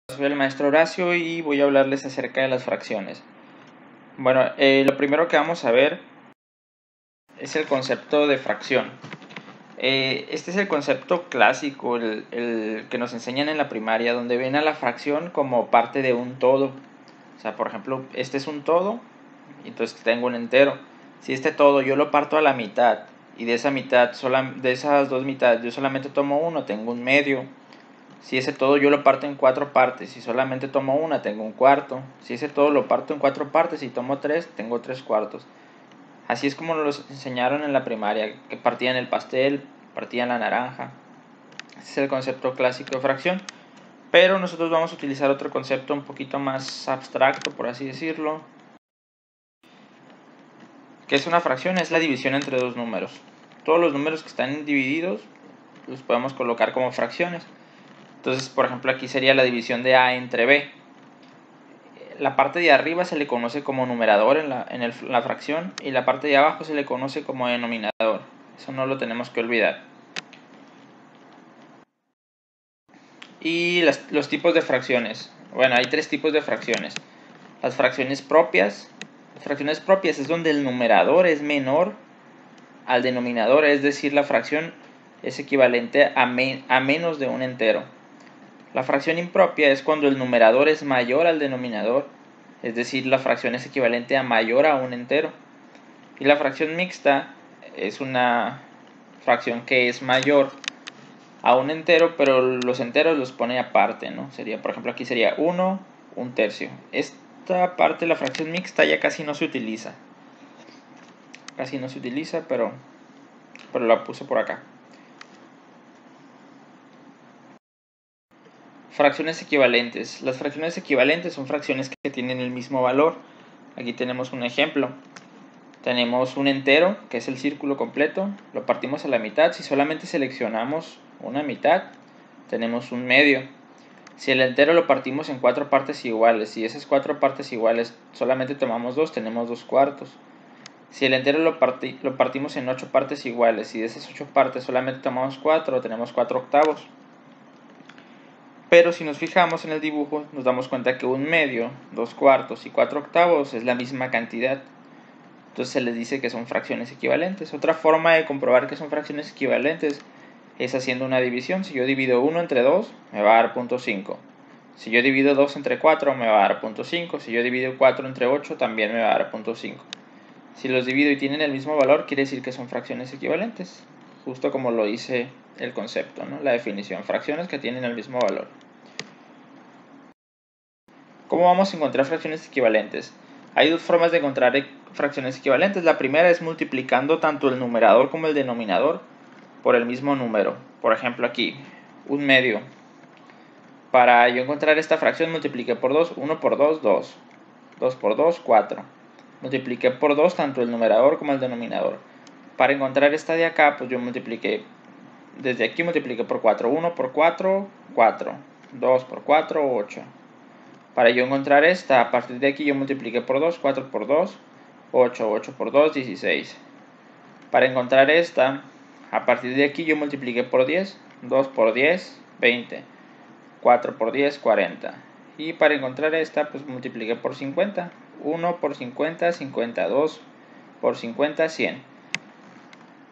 Soy el maestro Horacio y voy a hablarles acerca de las fracciones. Bueno, lo primero que vamos a ver es el concepto de fracción. Este es el concepto clásico, el que nos enseñan en la primaria, donde ven a la fracción como parte de un todo. O sea, por ejemplo, este es un todo, entonces tengo un entero. Si este todo yo lo parto a la mitad y de esa mitad, de esas dos mitades, yo solamente tomo uno, tengo un medio. Si ese todo yo lo parto en 4 partes y solamente tomo una, tengo un cuarto. Si ese todo lo parto en 4 partes y tomo 3, tengo 3 cuartos. Así es como nos enseñaron en la primaria, que partían el pastel, partían la naranja. Ese es el concepto clásico de fracción. Pero nosotros vamos a utilizar otro concepto un poquito más abstracto, por así decirlo. ¿Qué es una fracción? Es la división entre dos números. Todos los números que están divididos los podemos colocar como fracciones. Entonces, por ejemplo, aquí sería la división de A entre B. La parte de arriba se le conoce como numerador en la fracción y la parte de abajo se le conoce como denominador. Eso no lo tenemos que olvidar. Y los tipos de fracciones. Bueno, hay 3 tipos de fracciones. Las fracciones propias. Las fracciones propias es donde el numerador es menor al denominador, es decir, la fracción es equivalente a menos de un entero. La fracción impropia es cuando el numerador es mayor al denominador, es decir, la fracción es equivalente a mayor a un entero. Y la fracción mixta es una fracción que es mayor a un entero, pero los enteros los pone aparte, ¿no? Sería, por ejemplo, aquí sería 1, un tercio. Esta parte de la fracción mixta ya casi no se utiliza. Casi no se utiliza, pero la puse por acá. Fracciones equivalentes. Las fracciones equivalentes son fracciones que tienen el mismo valor. Aquí tenemos un ejemplo. Tenemos un entero, que es el círculo completo, lo partimos a la mitad. Si solamente seleccionamos una mitad, tenemos un medio. Si el entero lo partimos en 4 partes iguales, y esas 4 partes iguales solamente tomamos 2, tenemos 2 cuartos. Si el entero lo partimos en 8 partes iguales, y de esas 8 partes solamente tomamos 4, tenemos 4 octavos. Pero si nos fijamos en el dibujo, nos damos cuenta que un medio, 2 cuartos y 4 octavos es la misma cantidad. Entonces se les dice que son fracciones equivalentes. Otra forma de comprobar que son fracciones equivalentes es haciendo una división. Si yo divido 1 entre 2, me va a dar 0.5. Si yo divido 2 entre 4, me va a dar 0.5. Si yo divido 4 entre 8, también me va a dar 0.5. Si los divido y tienen el mismo valor, quiere decir que son fracciones equivalentes. Justo como lo dice el concepto, ¿no? La definición. Fracciones que tienen el mismo valor. ¿Cómo vamos a encontrar fracciones equivalentes? Hay 2 formas de encontrar fracciones equivalentes. La primera es multiplicando tanto el numerador como el denominador por el mismo número. Por ejemplo, aquí, un medio. Para yo encontrar esta fracción multipliqué por 2, 1 por 2, 2. 2 por 2, 4. Multipliqué por 2 tanto el numerador como el denominador. Para encontrar esta de acá, pues yo multipliqué, desde aquí multipliqué por 4. 1 por 4, 4. 2 por 4, 8. Para yo encontrar esta, a partir de aquí yo multipliqué por 2, 4 por 2, 8, 8 por 2, 16. Para encontrar esta, a partir de aquí yo multipliqué por 10, 2 por 10, 20, 4 por 10, 40. Y para encontrar esta, pues multipliqué por 50, 1 por 50, 50, 2 por 50, 100.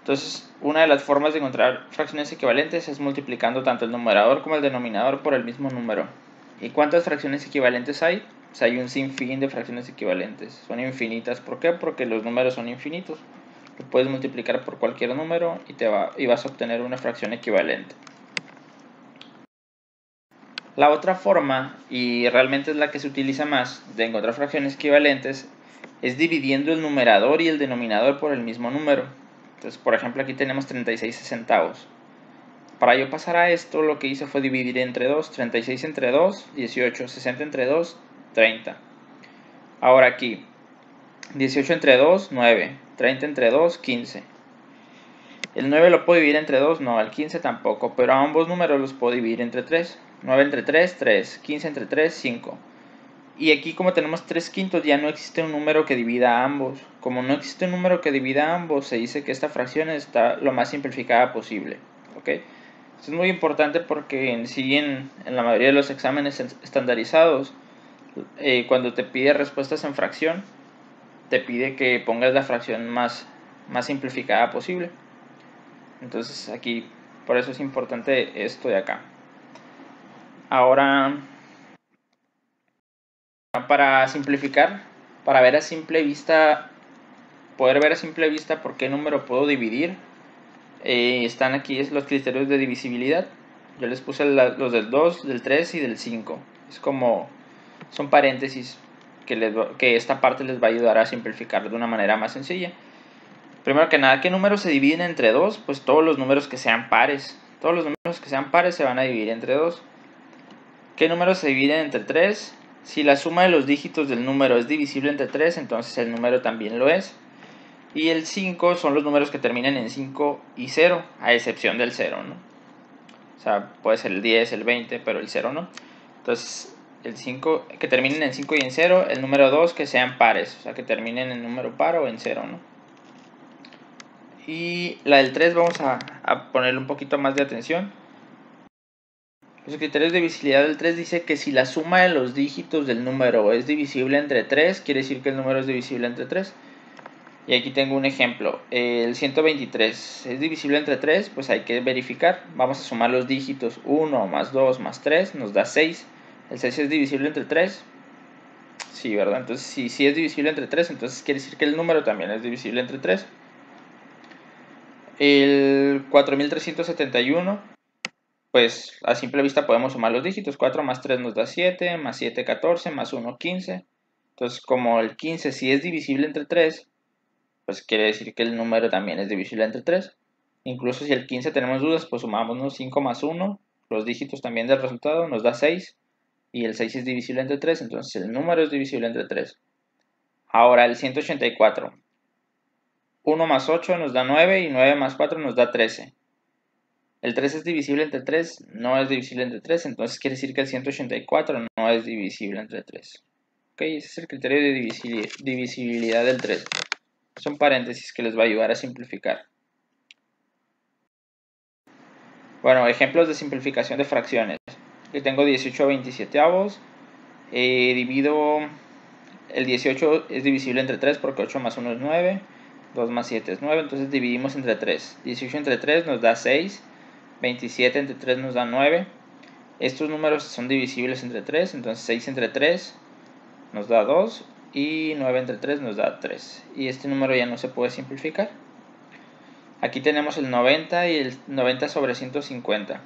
Entonces, una de las formas de encontrar fracciones equivalentes es multiplicando tanto el numerador como el denominador por el mismo número. ¿Y cuántas fracciones equivalentes hay? Pues hay un sinfín de fracciones equivalentes. Son infinitas. ¿Por qué? Porque los números son infinitos. Lo puedes multiplicar por cualquier número y vas a obtener una fracción equivalente. La otra forma, y realmente es la que se utiliza más, de encontrar fracciones equivalentes, es dividiendo el numerador y el denominador por el mismo número. Entonces, por ejemplo, aquí tenemos 36 centavos. Para yo pasar a esto, lo que hice fue dividir entre 2, 36 entre 2, 18, 60 entre 2, 30. Ahora aquí, 18 entre 2, 9, 30 entre 2, 15. El 9 lo puedo dividir entre 2, no, el 15 tampoco, pero a ambos números los puedo dividir entre 3. 9 entre 3, 3, 15 entre 3, 5. Y aquí como tenemos 3 quintos ya no existe un número que divida a ambos. Como no existe un número que divida a ambos, se dice que esta fracción está lo más simplificada posible. ¿Ok? Esto es muy importante porque en la mayoría de los exámenes estandarizados, cuando te pide respuestas en fracción, te pide que pongas la fracción más simplificada posible. Entonces aquí, por eso es importante esto de acá. Ahora, para simplificar, para ver a simple vista, poder ver a simple vista por qué número puedo dividir, están aquí los criterios de divisibilidad. Yo les puse los del 2, del 3 y del 5. Son paréntesis que esta parte les va a ayudar a simplificar de una manera más sencilla. Primero que nada, ¿qué números se dividen entre 2? Pues todos los números que sean pares. Todos los números que sean pares se van a dividir entre 2. ¿Qué números se dividen entre 3? Si la suma de los dígitos del número es divisible entre 3, entonces el número también lo es. Y el 5 son los números que terminan en 5 y 0, a excepción del 0, ¿no? O sea, puede ser el 10, el 20, pero el 0 no. Entonces, el 5 que terminen en 5 y en 0, el número 2 que sean pares, o sea, que terminen en número par o en 0, ¿no? Y la del 3 vamos a ponerle un poquito más de atención. Los criterios de divisibilidad del 3 dice que si la suma de los dígitos del número es divisible entre 3, quiere decir que el número es divisible entre 3. Y aquí tengo un ejemplo. El 123 es divisible entre 3, pues hay que verificar. Vamos a sumar los dígitos. 1 más 2 más 3 nos da 6. ¿El 6 es divisible entre 3? Sí, ¿verdad? Entonces, si es divisible entre 3, entonces quiere decir que el número también es divisible entre 3. El 4371, pues a simple vista podemos sumar los dígitos. 4 más 3 nos da 7, más 7, 14, más 1, 15. Entonces, como el 15 sí es divisible entre 3, pues quiere decir que el número también es divisible entre 3. Incluso si el 15 tenemos dudas, pues sumamos 5 más 1, los dígitos también del resultado, nos da 6. Y el 6 es divisible entre 3, entonces el número es divisible entre 3. Ahora el 184. 1 más 8 nos da 9 y 9 más 4 nos da 13. El 3 es divisible entre 3, no es divisible entre 3, entonces quiere decir que el 184 no es divisible entre 3. Ok, ese es el criterio de divisibilidad del 3. Son paréntesis que les va a ayudar a simplificar. Bueno, ejemplos de simplificación de fracciones. Aquí tengo 18 27avos. Divido el 18 es divisible entre 3 porque 8 más 1 es 9. 2 más 7 es 9, entonces dividimos entre 3. 18 entre 3 nos da 6. 27 entre 3 nos da 9. Estos números son divisibles entre 3, entonces 6 entre 3 nos da 2 y 9 entre 3 nos da 3. Y este número ya no se puede simplificar. Aquí tenemos el 90 y el 90 sobre 150.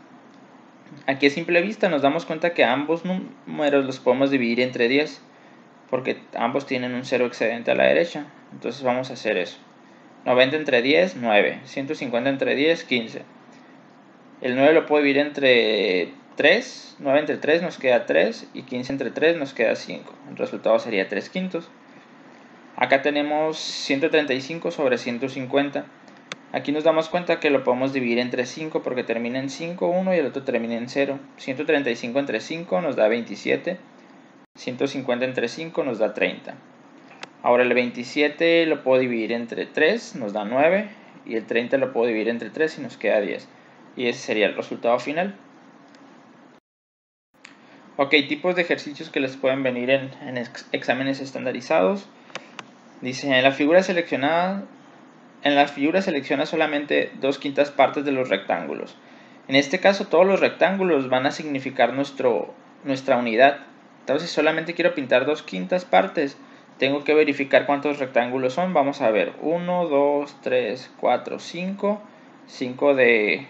Aquí a simple vista nos damos cuenta que ambos números los podemos dividir entre 10, porque ambos tienen un 0 excedente a la derecha. Entonces vamos a hacer eso. 90 entre 10, 9. 150 entre 10, 15. El 9 lo puedo dividir entre 3. 9 entre 3 nos queda 3 y 15 entre 3 nos queda 5. El resultado sería 3 quintos. Acá tenemos 135 sobre 150. Aquí nos damos cuenta que lo podemos dividir entre 5 porque termina en 5, 1 y el otro termina en 0. 135 entre 5 nos da 27. 150 entre 5 nos da 30. Ahora el 27 lo puedo dividir entre 3, nos da 9. Y el 30 lo puedo dividir entre 3 y nos queda 10. Y ese sería el resultado final. Ok, tipos de ejercicios que les pueden venir en exámenes estandarizados. Dice, en la figura selecciona solamente 2/5 partes de los rectángulos. En este caso todos los rectángulos van a significar nuestra unidad. Entonces si solamente quiero pintar 2/5 partes, tengo que verificar cuántos rectángulos son. Vamos a ver, 1, 2, 3, 4, 5. 5 de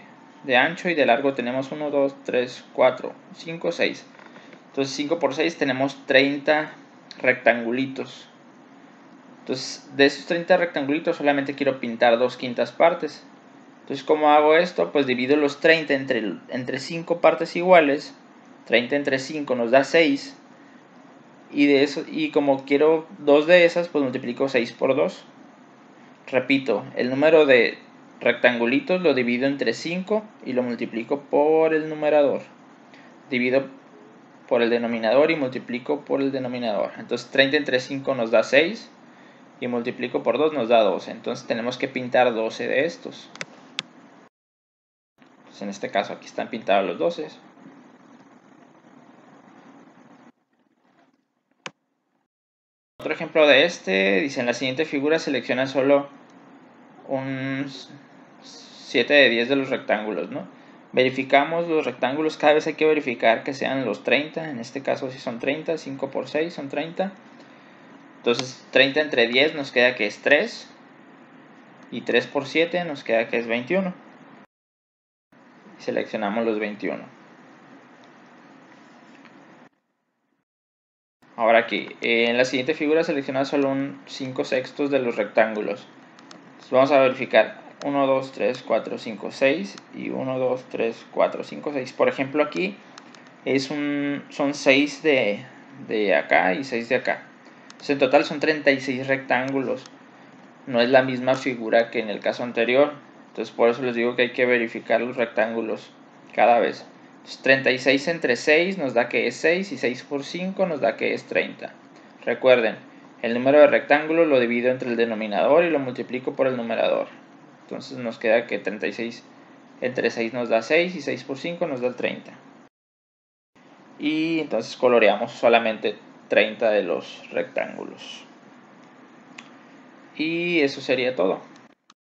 ancho y de largo tenemos 1, 2, 3, 4, 5, 6. Entonces 5 por 6 tenemos 30 rectangulitos. Entonces, de esos 30 rectangulitos solamente quiero pintar 2/5 partes. Entonces, ¿cómo hago esto? Pues divido los 30 entre 5 partes iguales. 30 entre 5 nos da 6. Y como quiero 2 de esas, pues multiplico 6 por 2. Repito, el número de rectangulitos lo divido entre 5 y lo multiplico por el numerador. Divido por el denominador y multiplico por el denominador. Entonces, 30 entre 5 nos da 6. Y multiplico por 2 nos da 12. Entonces tenemos que pintar 12 de estos. Pues en este caso aquí están pintados los 12. Otro ejemplo de este, dice en la siguiente figura selecciona solo un 7 de 10 de los rectángulos, ¿no? Verificamos los rectángulos, cada vez hay que verificar que sean los 30, en este caso si son 30, 5 por 6 son 30. Entonces 30 entre 10 nos queda que es 3 y 3 por 7 nos queda que es 21. Seleccionamos los 21. Ahora aquí, en la siguiente figura selecciona solo un 5 sextos de los rectángulos. Entonces vamos a verificar 1, 2, 3, 4, 5, 6 y 1, 2, 3, 4, 5, 6. Por ejemplo aquí son 6 de acá y 6 de acá. Entonces en total son 36 rectángulos. No es la misma figura que en el caso anterior. Entonces por eso les digo que hay que verificar los rectángulos cada vez. Entonces 36 entre 6 nos da que es 6 y 6 por 5 nos da que es 30. Recuerden, el número de rectángulos lo divido entre el denominador y lo multiplico por el numerador. Entonces nos queda que 36 entre 6 nos da 6 y 6 por 5 nos da 30. Y entonces coloreamos solamente 30 de los rectángulos. Y eso sería todo.